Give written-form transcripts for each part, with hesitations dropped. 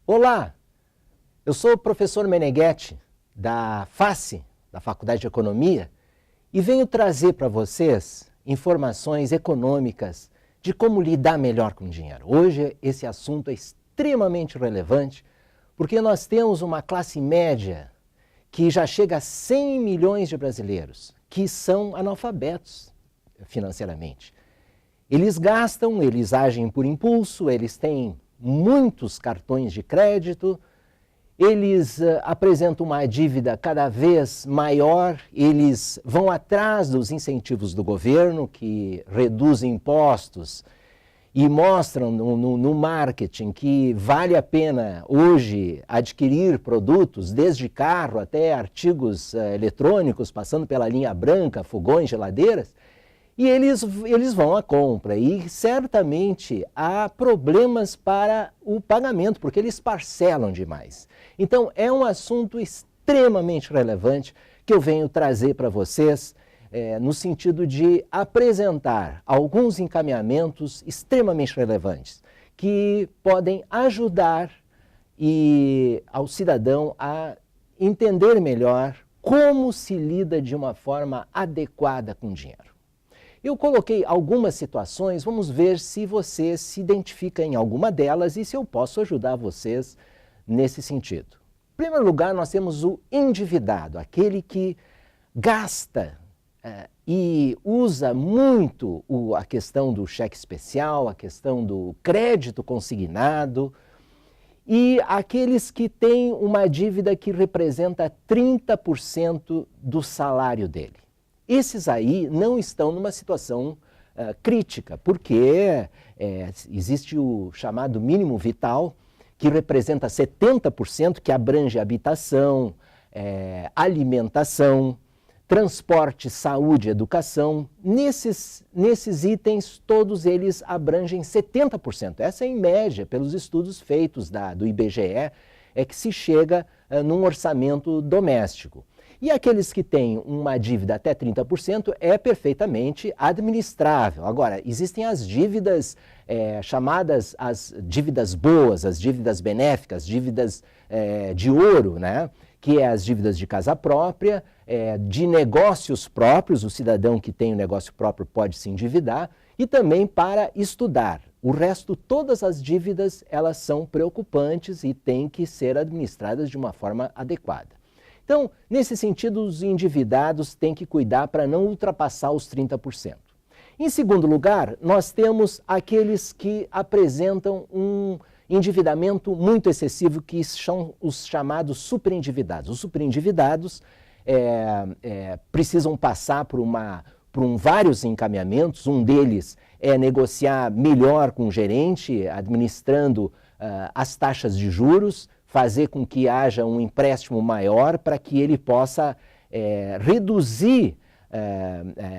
Olá, eu sou o professor Meneghetti, da FACE, da Faculdade de Economia, e venho trazer para vocês informações econômicas de como lidar melhor com o dinheiro. Hoje esse assunto é extremamente relevante, porque nós temos uma classe média que já chega a 100 milhões de brasileiros, que são analfabetos financeiramente. Eles gastam, eles agem por impulso, eles têm muitos cartões de crédito, eles apresentam uma dívida cada vez maior, eles vão atrás dos incentivos do governo, que reduzem impostos e mostram no marketing que vale a pena hoje adquirir produtos, desde carro até artigos eletrônicos, passando pela linha branca, fogões, geladeiras, e eles vão à compra e certamente há problemas para o pagamento, porque eles parcelam demais. Então é um assunto extremamente relevante que eu venho trazer para vocês no sentido de apresentar alguns encaminhamentos extremamente relevantes que podem ajudar ao cidadão a entender melhor como se lida de uma forma adequada com o dinheiro. Eu coloquei algumas situações, vamos ver se você se identifica em alguma delas e se eu posso ajudar vocês nesse sentido. Em primeiro lugar, nós temos o endividado, aquele que gasta e usa muito a questão do cheque especial, a questão do crédito consignado, e aqueles que têm uma dívida que representa 30% do salário dele. Esses aí não estão numa situação crítica, porque existe o chamado mínimo vital, que representa 70%, que abrange habitação, alimentação, transporte, saúde, educação. Nesses itens, todos eles abrangem 70%. Essa é em média, pelos estudos feitos do IBGE, é que se chega num orçamento doméstico. E aqueles que têm uma dívida até 30% é perfeitamente administrável. Agora, existem as dívidas chamadas as dívidas boas, as dívidas benéficas, dívidas de ouro, né? Que é as dívidas de casa própria, de negócios próprios, o cidadão que tem um negócio próprio pode se endividar, e também para estudar. O resto, todas as dívidas, elas são preocupantes e têm que ser administradas de uma forma adequada. Então, nesse sentido, os endividados têm que cuidar para não ultrapassar os 30%. Em segundo lugar, nós temos aqueles que apresentam um endividamento muito excessivo, que são os chamados superendividados. Os superendividados precisam passar por vários encaminhamentos. Um deles é negociar melhor com o gerente, administrando as taxas de juros, fazer com que haja um empréstimo maior para que ele possa reduzir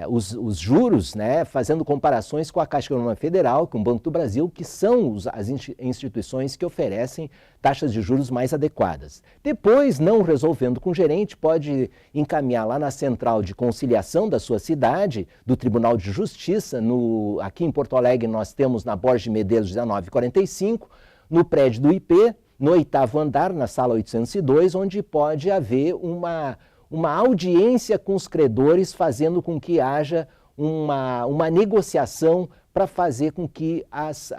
os juros, né, fazendo comparações com a Caixa Econômica Federal, com o Banco do Brasil, que são as instituições que oferecem taxas de juros mais adequadas. Depois, não resolvendo com o gerente, pode encaminhar lá na central de conciliação da sua cidade, do Tribunal de Justiça. Aqui em Porto Alegre nós temos na Borges de Medeiros 1945, no prédio do IP, no 8º andar, na sala 802, onde pode haver uma audiência com os credores, fazendo com que haja uma negociação para fazer com que as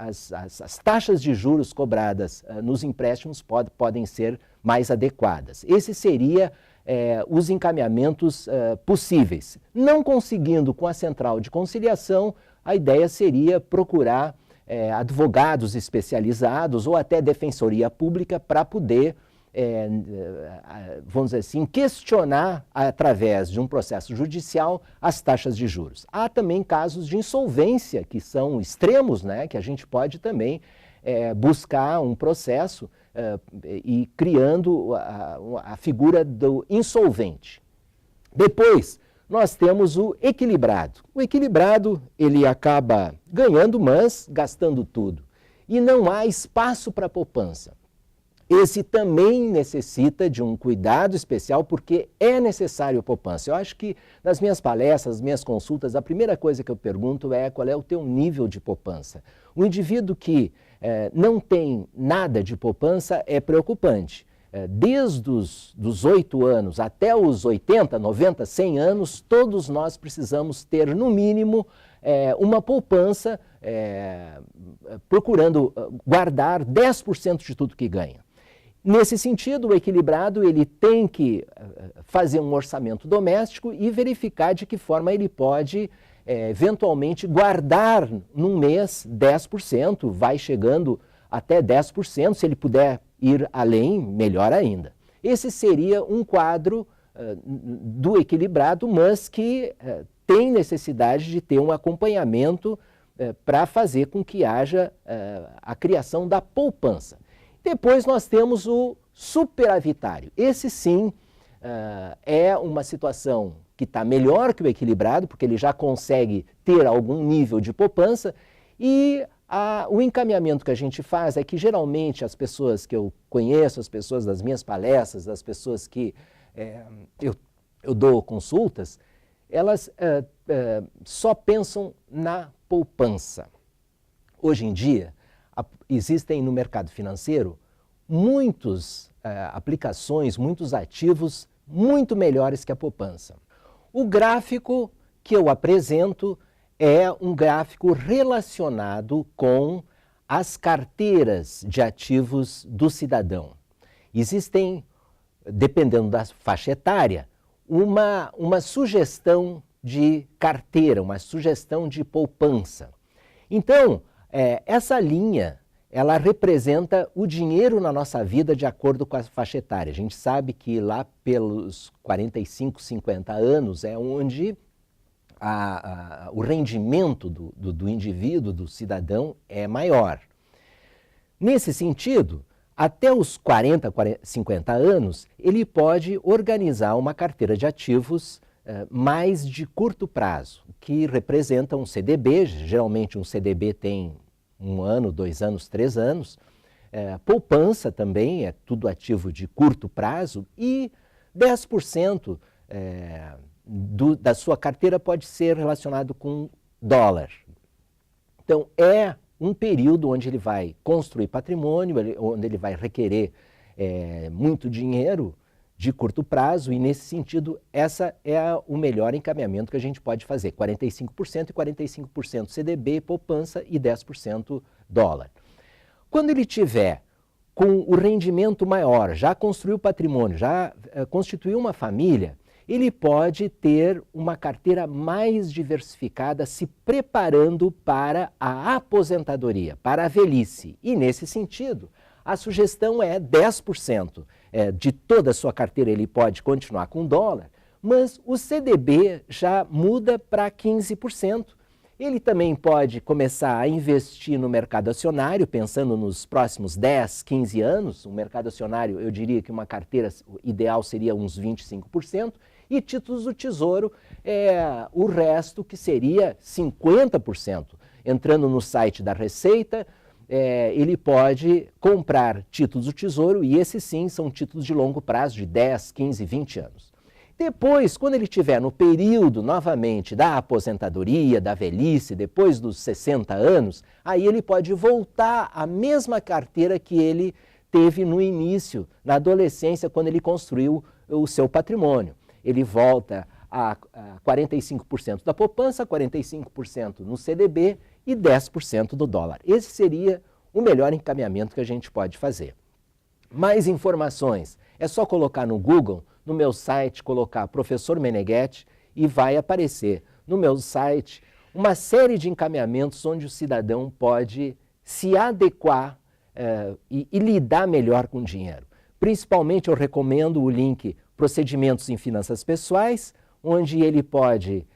taxas de juros cobradas nos empréstimos podem ser mais adequadas. Esses seriam os encaminhamentos possíveis. Não conseguindo com a central de conciliação, a ideia seria procurar advogados especializados ou até defensoria pública para poder, vamos dizer assim, questionar através de um processo judicial as taxas de juros. Há também casos de insolvência que são extremos, né, que a gente pode também buscar um processo e criando a figura do insolvente. Depois, nós temos o equilibrado. O equilibrado, ele acaba ganhando, mas gastando tudo. E não há espaço para poupança. Esse também necessita de um cuidado especial, porque é necessário poupança. Eu acho que nas minhas palestras, nas minhas consultas, a primeira coisa que eu pergunto é qual é o teu nível de poupança. O indivíduo que não tem nada de poupança é preocupante. Desde os 8 anos até os 80, 90, 100 anos, todos nós precisamos ter, no mínimo, uma poupança procurando guardar 10% de tudo que ganha. Nesse sentido, o equilibrado ele tem que fazer um orçamento doméstico e verificar de que forma ele pode, eventualmente, guardar num mês 10%, vai chegando até 10%, se ele puder ir além, melhor ainda. Esse seria um quadro do equilibrado, mas que tem necessidade de ter um acompanhamento para fazer com que haja a criação da poupança. Depois nós temos o superavitário. Esse sim é uma situação que está melhor que o equilibrado, porque ele já consegue ter algum nível de poupança, e o encaminhamento que a gente faz é que geralmente as pessoas que eu conheço, as pessoas das minhas palestras, as pessoas que eu dou consultas, elas só pensam na poupança. Hoje em dia, existem no mercado financeiro muitas aplicações, muitos ativos muito melhores que a poupança. O gráfico que eu apresento é um gráfico relacionado com as carteiras de ativos do cidadão. Existem, dependendo da faixa etária, uma sugestão de carteira, uma sugestão de poupança. Então, essa linha, ela representa o dinheiro na nossa vida de acordo com a faixa etária. A gente sabe que lá pelos 45, 50 anos é onde o rendimento do indivíduo, do cidadão, é maior. Nesse sentido, até os 40, 50 anos, ele pode organizar uma carteira de ativos mais de curto prazo, que representa um CDB. Geralmente um CDB tem 1 ano, 2 anos, 3 anos. Poupança também é tudo ativo de curto prazo, e 10% da sua carteira pode ser relacionado com dólar. Então, é um período onde ele vai construir patrimônio, onde ele vai requerer muito dinheiro de curto prazo, e nesse sentido, essa é o melhor encaminhamento que a gente pode fazer, 45% e 45% CDB, poupança, e 10% dólar. Quando ele tiver com o rendimento maior, já construiu patrimônio, já constituiu uma família, ele pode ter uma carteira mais diversificada, se preparando para a aposentadoria, para a velhice. E nesse sentido, a sugestão é 10%. De toda a sua carteira ele pode continuar com dólar, mas o CDB já muda para 15%. Ele também pode começar a investir no mercado acionário, pensando nos próximos 10, 15 anos. O mercado acionário, eu diria que uma carteira ideal seria uns 25%, e títulos do Tesouro, o resto, que seria 50%. Entrando no site da Receita, ele pode comprar títulos do Tesouro, e esses sim são títulos de longo prazo, de 10, 15, 20 anos. Depois, quando ele estiver no período, novamente, da aposentadoria, da velhice, depois dos 60 anos, aí ele pode voltar à mesma carteira que ele teve no início, na adolescência, quando ele construiu o seu patrimônio. Ele volta a 45% da poupança, 45% no CDB e 10% do dólar. Esse seria o melhor encaminhamento que a gente pode fazer. Mais informações, é só colocar no Google, no meu site, colocar Professor Meneghetti, e vai aparecer no meu site uma série de encaminhamentos onde o cidadão pode se adequar e lidar melhor com o dinheiro. Principalmente eu recomendo o link Procedimentos em Finanças Pessoais, onde ele pode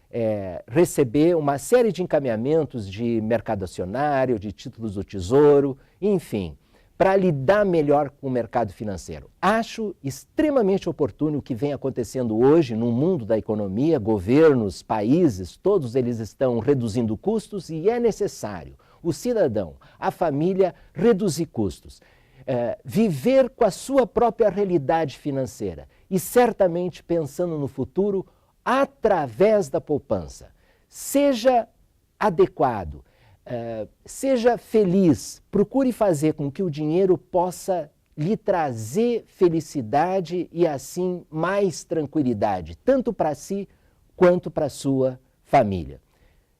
receber uma série de encaminhamentos de mercado acionário, de títulos do Tesouro, enfim, para lidar melhor com o mercado financeiro. Acho extremamente oportuno o que vem acontecendo hoje no mundo da economia. Governos, países, todos eles estão reduzindo custos, e é necessário o cidadão, a família, reduzir custos. Viver com a sua própria realidade financeira e certamente pensando no futuro através da poupança. Seja adequado, seja feliz, procure fazer com que o dinheiro possa lhe trazer felicidade e assim mais tranquilidade, tanto para si quanto para a sua família.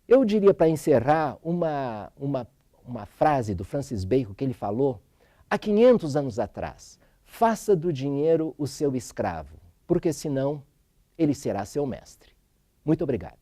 Eu diria, para encerrar, uma frase do Francis Bacon que ele falou há 500 anos atrás: faça do dinheiro o seu escravo, porque senão ele será seu mestre. Muito obrigado.